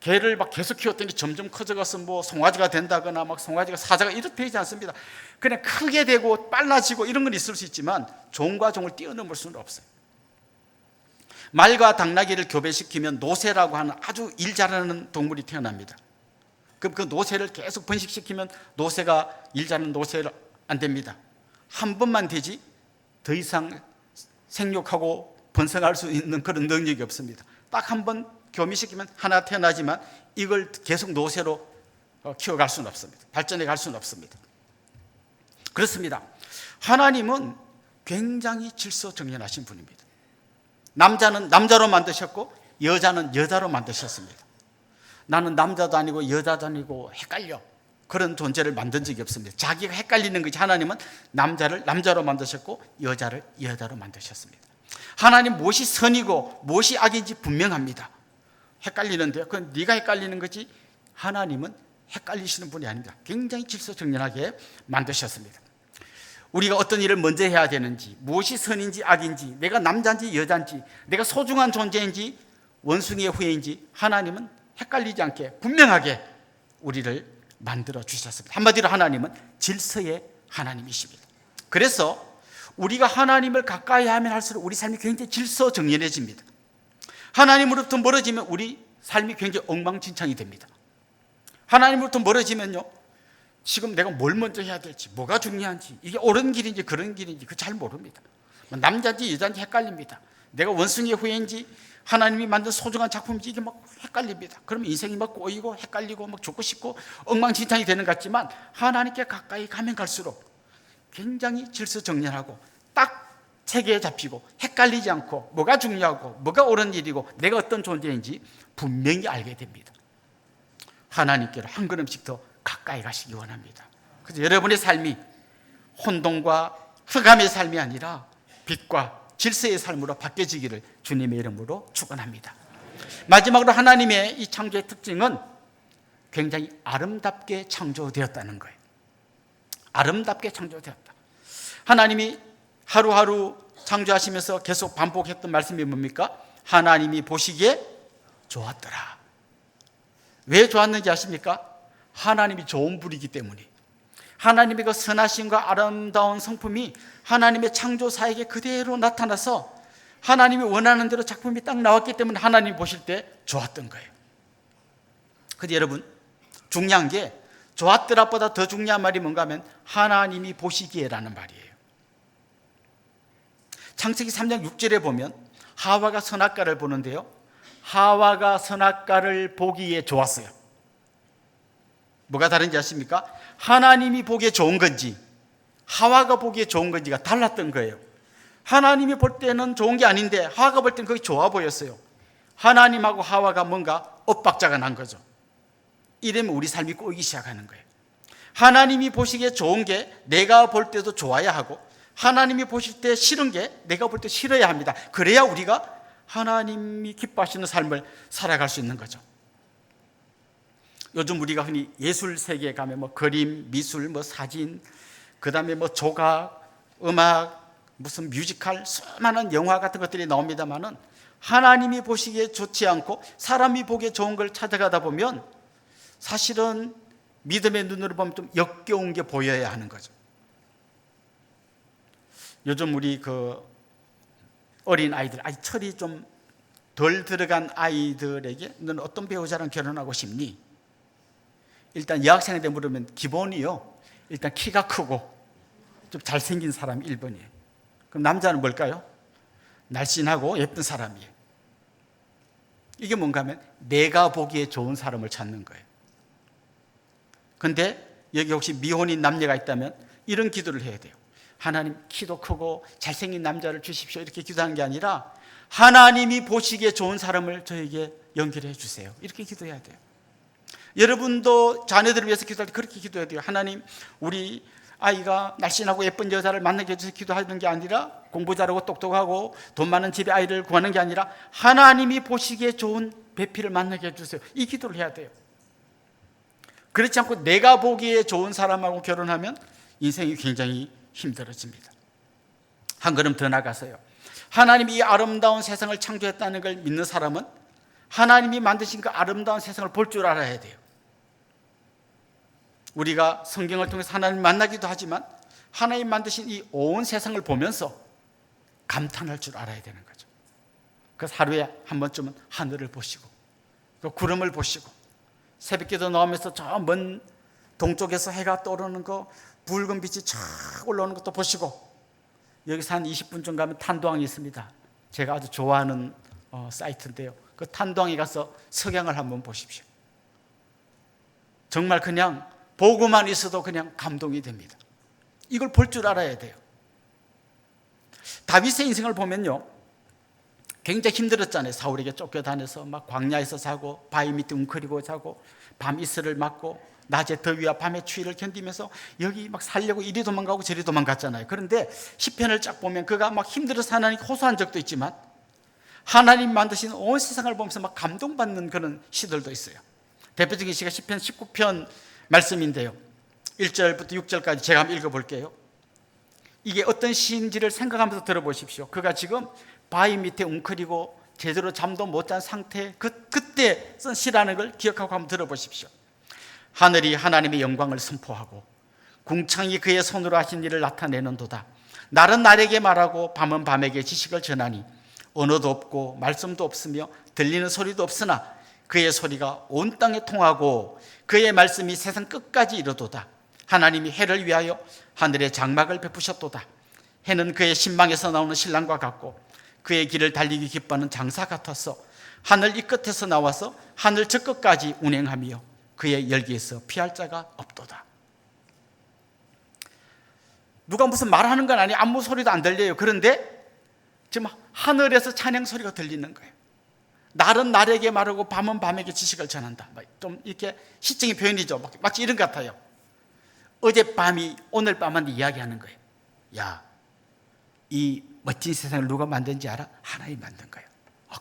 개를 막 계속 키웠더니 점점 커져가서 뭐 송아지가 된다거나 막 송아지가 사자가 이렇게 되지 않습니다. 그냥 크게 되고 빨라지고 이런 건 있을 수 있지만 종과 종을 뛰어넘을 수는 없어요. 말과 당나귀를 교배시키면 노새라고 하는 아주 일 잘하는 동물이 태어납니다. 그럼 그 노새를 계속 번식시키면 노새가 일 잘하는 노새를 안 됩니다. 한 번만 되지 더 이상 생육하고 번성할 수 있는 그런 능력이 없습니다. 딱 한 번 교미시키면 하나 태어나지만 이걸 계속 노새로 키워갈 수는 없습니다. 발전해 갈 수는 없습니다. 그렇습니다. 하나님은 굉장히 질서정연하신 분입니다. 남자는 남자로 만드셨고 여자는 여자로 만드셨습니다. 나는 남자도 아니고 여자도 아니고 헷갈려. 그런 존재를 만든 적이 없습니다. 자기가 헷갈리는 것이 하나님은 남자를 남자로 만드셨고 여자를 여자로 만드셨습니다. 하나님 무엇이 선이고 무엇이 악인지 분명합니다. 헷갈리는데요. 그건 네가 헷갈리는 거지 하나님은 헷갈리시는 분이 아닙니다. 굉장히 질서정연하게 만드셨습니다. 우리가 어떤 일을 먼저 해야 되는지 무엇이 선인지 악인지 내가 남자인지 여자인지 내가 소중한 존재인지 원숭이의 후예인지 하나님은 헷갈리지 않게 분명하게 우리를 만들어 주셨습니다. 한마디로 하나님은 질서의 하나님이십니다. 그래서 우리가 하나님을 가까이 하면 할수록 우리 삶이 굉장히 질서정연해집니다. 하나님으로부터 멀어지면 우리 삶이 굉장히 엉망진창이 됩니다. 하나님으로부터 멀어지면요, 지금 내가 뭘 먼저 해야 될지, 뭐가 중요한지, 이게 옳은 길인지 그런 길인지 그 잘 모릅니다. 남자인지 여자인지 헷갈립니다. 내가 원숭이의 후예인지 하나님이 만든 소중한 작품인지 이게 막 헷갈립니다. 그러면 인생이 막 꼬이고 헷갈리고 막 죽고 싶고 엉망진창이 되는 것 같지만, 하나님께 가까이 가면 갈수록 굉장히 질서정연하고 딱 체계에 잡히고 헷갈리지 않고 뭐가 중요하고 뭐가 옳은 일이고 내가 어떤 존재인지 분명히 알게 됩니다. 하나님께로 한 걸음씩 더 가까이 가시기 원합니다. 그래서 여러분의 삶이 혼돈과 흑암의 삶이 아니라 빛과 질서의 삶으로 바뀌어지기를 주님의 이름으로 축원합니다. 마지막으로 하나님의 이 창조의 특징은 굉장히 아름답게 창조되었다는 거예요. 아름답게 창조되었다. 하나님이 하루하루 창조하시면서 계속 반복했던 말씀이 뭡니까? 하나님이 보시기에 좋았더라. 왜 좋았는지 아십니까? 하나님이 좋은 분이기 때문에. 하나님의 그 선하심과 아름다운 성품이 하나님의 창조사에게 그대로 나타나서 하나님이 원하는 대로 작품이 딱 나왔기 때문에 하나님이 보실 때 좋았던 거예요. 근데 여러분, 중요한 게 좋았더라보다 더 중요한 말이 뭔가 하면 하나님이 보시기에라는 말이에요. 창세기 3장 6절에 보면 하와가 선악과를 보는데요, 하와가 선악과를 보기에 좋았어요. 뭐가 다른지 아십니까? 하나님이 보기에 좋은 건지 하와가 보기에 좋은 건지가 달랐던 거예요. 하나님이 볼 때는 좋은 게 아닌데 하와가 볼 때는 그게 좋아 보였어요. 하나님하고 하와가 뭔가 엇박자가 난 거죠. 이러면 우리 삶이 꼬이기 시작하는 거예요. 하나님이 보시기에 좋은 게 내가 볼 때도 좋아야 하고, 하나님이 보실 때 싫은 게 내가 볼 때 싫어야 합니다. 그래야 우리가 하나님이 기뻐하시는 삶을 살아갈 수 있는 거죠. 요즘 우리가 흔히 예술 세계에 가면 뭐 그림, 미술, 뭐 사진, 그 다음에 뭐 조각, 음악, 무슨 뮤지컬, 수많은 영화 같은 것들이 나옵니다만은 하나님이 보시기에 좋지 않고 사람이 보기에 좋은 걸 찾아가다 보면 사실은 믿음의 눈으로 보면 좀 역겨운 게 보여야 하는 거죠. 요즘 우리 그 어린 아이들, 아직 철이 좀 덜 들어간 아이들에게 너는 어떤 배우자랑 결혼하고 싶니? 일단 여학생한테 물으면 기본이요, 일단 키가 크고 좀 잘생긴 사람이 1번이에요. 그럼 남자는 뭘까요? 날씬하고 예쁜 사람이에요. 이게 뭔가 하면 내가 보기에 좋은 사람을 찾는 거예요. 근데 여기 혹시 미혼인 남녀가 있다면 이런 기도를 해야 돼요. 하나님, 키도 크고 잘생긴 남자를 주십시오, 이렇게 기도하는 게 아니라 하나님이 보시기에 좋은 사람을 저에게 연결해 주세요, 이렇게 기도해야 돼요. 여러분도 자녀들을 위해서 기도할 때 그렇게 기도해야 돼요. 하나님, 우리 아이가 날씬하고 예쁜 여자를 만나게 해주셔서 기도하는 게 아니라, 공부 잘하고 똑똑하고 돈 많은 집에 아이를 구하는 게 아니라 하나님이 보시기에 좋은 배필을 만나게 해주세요, 이 기도를 해야 돼요. 그렇지 않고 내가 보기에 좋은 사람하고 결혼하면 인생이 굉장히 힘들어집니다. 한 걸음 더 나가서요, 하나님이 이 아름다운 세상을 창조했다는 걸 믿는 사람은 하나님이 만드신 그 아름다운 세상을 볼 줄 알아야 돼요. 우리가 성경을 통해서 하나님 만나기도 하지만 하나님 만드신 이 온 세상을 보면서 감탄할 줄 알아야 되는 거죠. 그래서 하루에 한 번쯤은 하늘을 보시고 그 구름을 보시고 새벽기도 나오면서 저 먼 동쪽에서 해가 떠오르는 거, 붉은 빛이 쫙 올라오는 것도 보시고, 여기서 한 20분쯤 가면 탄도항이 있습니다. 제가 아주 좋아하는 사이트인데요, 그 탄도항에 가서 석양을 한번 보십시오. 정말 그냥 보고만 있어도 그냥 감동이 됩니다. 이걸 볼 줄 알아야 돼요. 다윗의 인생을 보면요, 굉장히 힘들었잖아요. 사울에게 쫓겨다녀서 막 광야에서 자고 바위 밑에 웅크리고 자고 밤 이슬을 맞고 낮에 더위와 밤의 추위를 견디면서 여기 막 살려고 이리 도망가고 저리 도망갔잖아요. 그런데 시편을 쫙 보면 그가 막 힘들어서 하나님께 호소한 적도 있지만 하나님 만드신 온 세상을 보면서 막 감동받는 그런 시들도 있어요. 대표적인 시가 시편 19편 말씀인데요, 1절부터 6절까지 제가 한번 읽어볼게요. 이게 어떤 시인지를 생각하면서 들어보십시오. 그가 지금 바위 밑에 웅크리고 제대로 잠도 못 잔 상태, 그때 쓴 시라는 걸 기억하고 한번 들어보십시오. 하늘이 하나님의 영광을 선포하고 궁창이 그의 손으로 하신 일을 나타내는도다. 날은 날에게 말하고 밤은 밤에게 지식을 전하니 언어도 없고 말씀도 없으며 들리는 소리도 없으나 그의 소리가 온 땅에 통하고 그의 말씀이 세상 끝까지 이르도다. 하나님이 해를 위하여 하늘에 장막을 베푸셨도다. 해는 그의 신방에서 나오는 신랑과 같고 그의 길을 달리기 기뻐하는 장사 같아서 하늘 이 끝에서 나와서 하늘 저 끝까지 운행하며 그의 열기에서 피할 자가 없도다. 누가 무슨 말하는 건 아니, 아무 소리도 안 들려요. 그런데 지금 하늘에서 찬양 소리가 들리는 거예요. 날은 날에게 말하고 밤은 밤에게 지식을 전한다. 좀 이렇게 시적인 표현이죠. 마치 이런 것 같아요. 어젯밤이 오늘 밤한테 이야기하는 거예요. 야, 이 멋진 세상을 누가 만든지 알아? 하나님이 만든 거예요.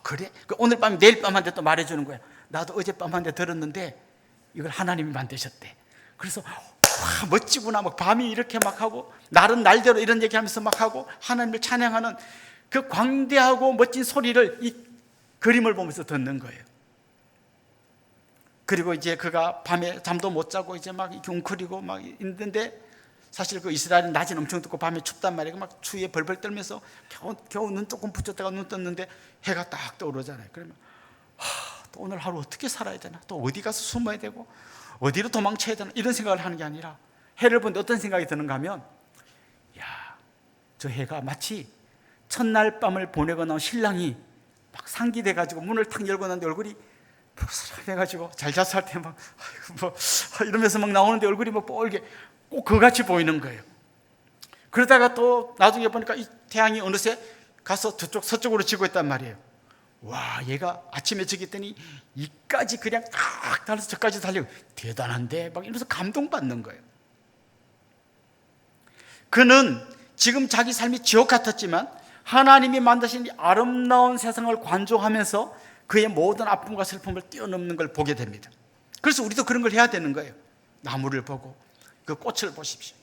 그래? 오늘 밤 내일 밤한테 또 말해주는 거예요. 나도 어젯밤한테 들었는데 이걸 하나님이 만드셨대. 그래서 와, 멋지구나. 막 밤이 이렇게 막 하고 날은 날대로 이런 얘기하면서 막 하고 하나님을 찬양하는 그 광대하고 멋진 소리를 이 그림을 보면서 듣는 거예요. 그리고 이제 그가 밤에 잠도 못 자고 이제 막 웅크리고 막 있는데 사실 그 이스라엘은 낮은 엄청 덥고 밤에 춥단 말이에요. 막 추위에 벌벌 떨면서 겨우 눈 조금 붙였다가 눈 떴는데 해가 딱 떠오르잖아요. 그러면 또 오늘 하루 어떻게 살아야 되나? 또 어디 가서 숨어야 되고 어디로 도망쳐야 되나? 이런 생각을 하는 게 아니라 해를 보는데 어떤 생각이 드는가 하면 야, 저 해가 마치 첫날 밤을 보내고 나온 신랑이 막 상기돼가지고 문을 탁 열고 나는데 얼굴이 푸석해가지고 잘 잤어 할 때 막 이러면서 막 나오는데 얼굴이 막 뻘게 꼭 그같이 보이는 거예요. 그러다가 또 나중에 보니까 이 태양이 어느새 가서 저쪽 서쪽으로 지고 있단 말이에요. 와, 얘가 아침에 저기더니 이까지 그냥 딱 달려서 저까지 달리고 대단한데 막 이러면서 감동받는 거예요. 그는 지금 자기 삶이 지옥 같았지만 하나님이 만드신 이 아름다운 세상을 관조하면서 그의 모든 아픔과 슬픔을 뛰어넘는 걸 보게 됩니다. 그래서 우리도 그런 걸 해야 되는 거예요. 나무를 보고 그 꽃을 보십시오.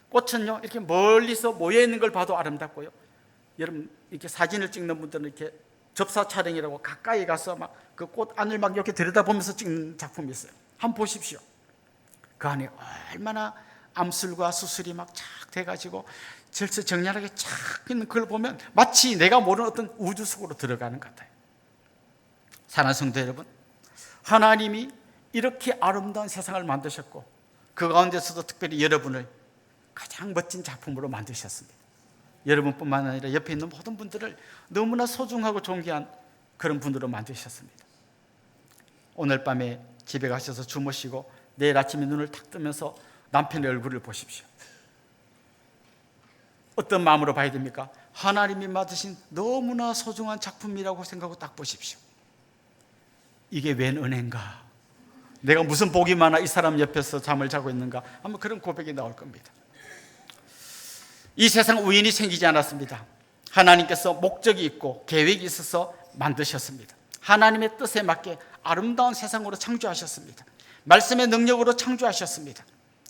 꽃은요 이렇게 멀리서 모여 있는 걸 봐도 아름답고요. 여러분 이렇게 사진을 찍는 분들은 이렇게 접사 촬영이라고 가까이 가서 막 그 꽃 안을 막 이렇게 들여다보면서 찍는 작품이 있어요. 한번 보십시오. 그 안에 얼마나 암술과 수술이 막 착 돼가지고 절세정연하게 착 있는 그걸 보면 마치 내가 모르는 어떤 우주 속으로 들어가는 것 같아요. 사랑하는 성도 여러분, 하나님이 이렇게 아름다운 세상을 만드셨고 그 가운데서도 특별히 여러분을 가장 멋진 작품으로 만드셨습니다. 여러분뿐만 아니라 옆에 있는 모든 분들을 너무나 소중하고 존귀한 그런 분으로 만드셨습니다. 오늘 밤에 집에 가셔서 주무시고 내일 아침에 눈을 탁 뜨면서 남편의 얼굴을 보십시오. 어떤 마음으로 봐야 됩니까? 하나님이 만드신 너무나 소중한 작품이라고 생각하고 딱 보십시오. 이게 웬 은혜인가? 내가 무슨 복이 많아 이 사람 옆에서 잠을 자고 있는가? 아마 그런 고백이 나올 겁니다. 이 세상 우연히 생기지 않았습니다. 하나님께서 목적이 있고 계획이 있어서 만드셨습니다. 하나님의 뜻에 맞게 아름다운 세상으로 창조하셨습니다. 말씀의 능력으로 창조하셨습니다.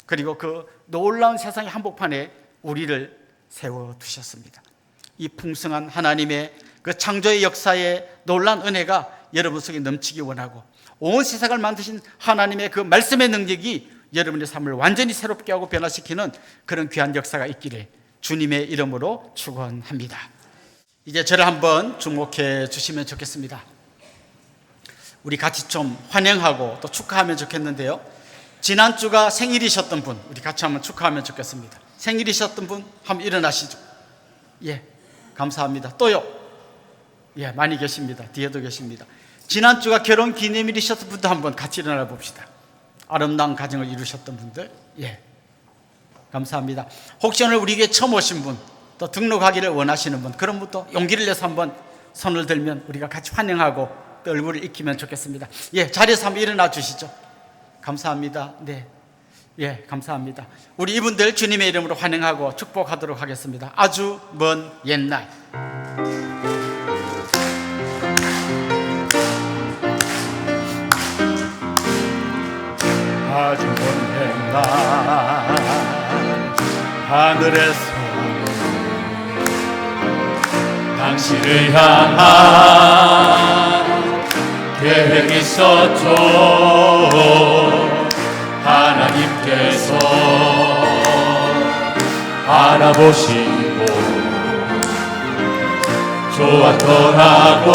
그리고 그 놀라운 세상의 한복판에 우리를 세워두셨습니다. 이 풍성한 하나님의 그 창조의 역사의 놀라운 은혜가 여러분 속에 넘치기 원하고 온 세상을 만드신 하나님의 그 말씀의 능력이 여러분의 삶을 완전히 새롭게 하고 변화시키는 그런 귀한 역사가 있기를 주님의 이름으로 축원합니다. 이제 저를 한번 주목해 주시면 좋겠습니다. 우리 같이 좀 환영하고 또 축하하면 좋겠는데요. 지난주가 생일이셨던 분 우리 같이 한번 축하하면 좋겠습니다. 생일이셨던 분 한번 일어나시죠. 예, 감사합니다. 또요. 예, 많이 계십니다. 뒤에도 계십니다. 지난주가 결혼 기념일이셨던 분도 한번 같이 일어나 봅시다. 아름다운 가정을 이루셨던 분들. 예, 감사합니다. 혹시 오늘 우리에게 처음 오신 분, 또 등록하기를 원하시는 분, 그런 분도 용기를 내서 한번 손을 들면 우리가 같이 환영하고 또 얼굴을 익히면 좋겠습니다. 예, 자리에서 한번 일어나 주시죠. 감사합니다. 네, 예, 감사합니다. 우리 이분들 주님의 이름으로 환영하고 축복하도록 하겠습니다. 아주 먼 옛날. 아주 먼 옛날 하늘에서 당신을 향한 계획이 있었죠. 하나님께서 알아보시고 좋았더라고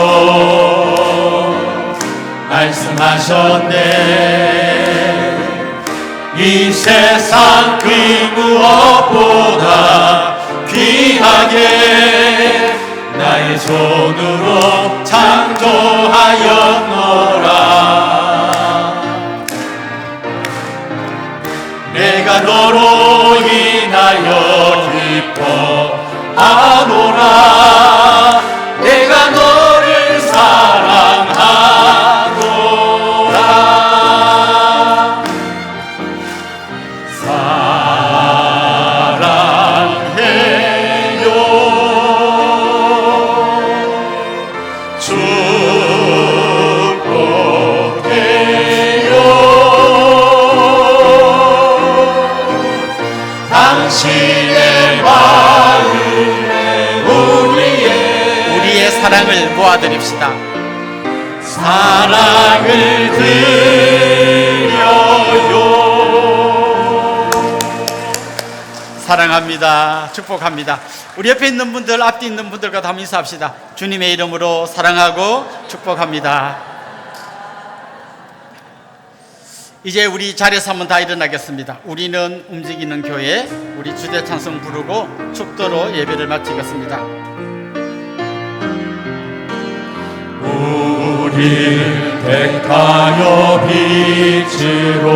말씀하셨네. 이 세상 그 무엇보다 귀하게 나의 손으로 창조하였노라. 내가 너로 인하여 기뻐하노라. 내가 너를 사랑하노라. 사랑해요. 축복해요. 당신의 마음에 우리의 사랑을 모아드립시다. 사랑을 드려요. 사랑합니다. 축복합니다. 우리 옆에 있는 분들, 앞뒤 있는 분들과 다 인사합시다. 주님의 이름으로 사랑하고 축복합니다. 이제 우리 자리에서 한번 다 일어나겠습니다. 우리는 움직이는 교회, 우리 주대 찬송 부르고 축도로 예배를 마치겠습니다. 우리를 택하여 빛으로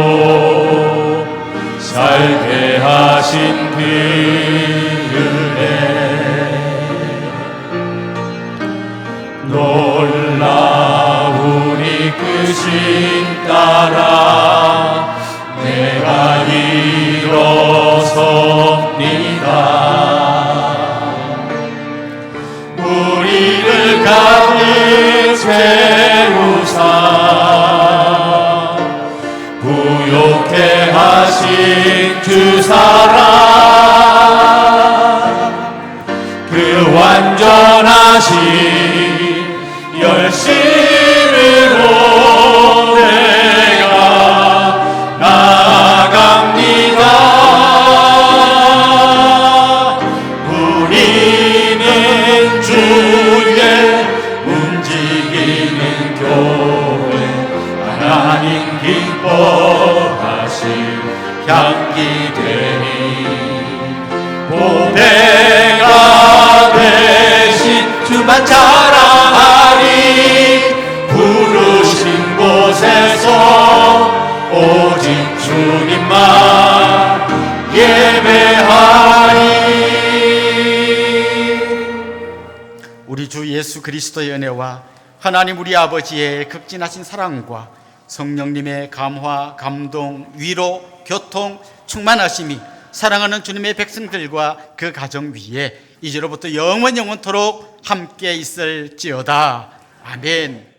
살게 하신 그 은혜 놀라우니 그 신 따라 내가 일어섭니다. 우리를 가득 채우사 부욕해 하신 주 사랑 그 완전하신 열심으로 내가 나아갑니다. 우리는 주의 움직이는 교회 하나님 기뻐하실 향기 되니 보배가 되신 주만 자랑하리. 부르신 곳에서 오직 주님만 예배하리. 우리 주 예수 그리스도의 은혜와 하나님 우리 아버지의 극진하신 사랑과 성령님의 감화, 감동, 위로, 교통, 충만하심이 사랑하는 주님의 백성들과 그 가정 위에 이제로부터 영원토록 함께 있을지어다. 아멘.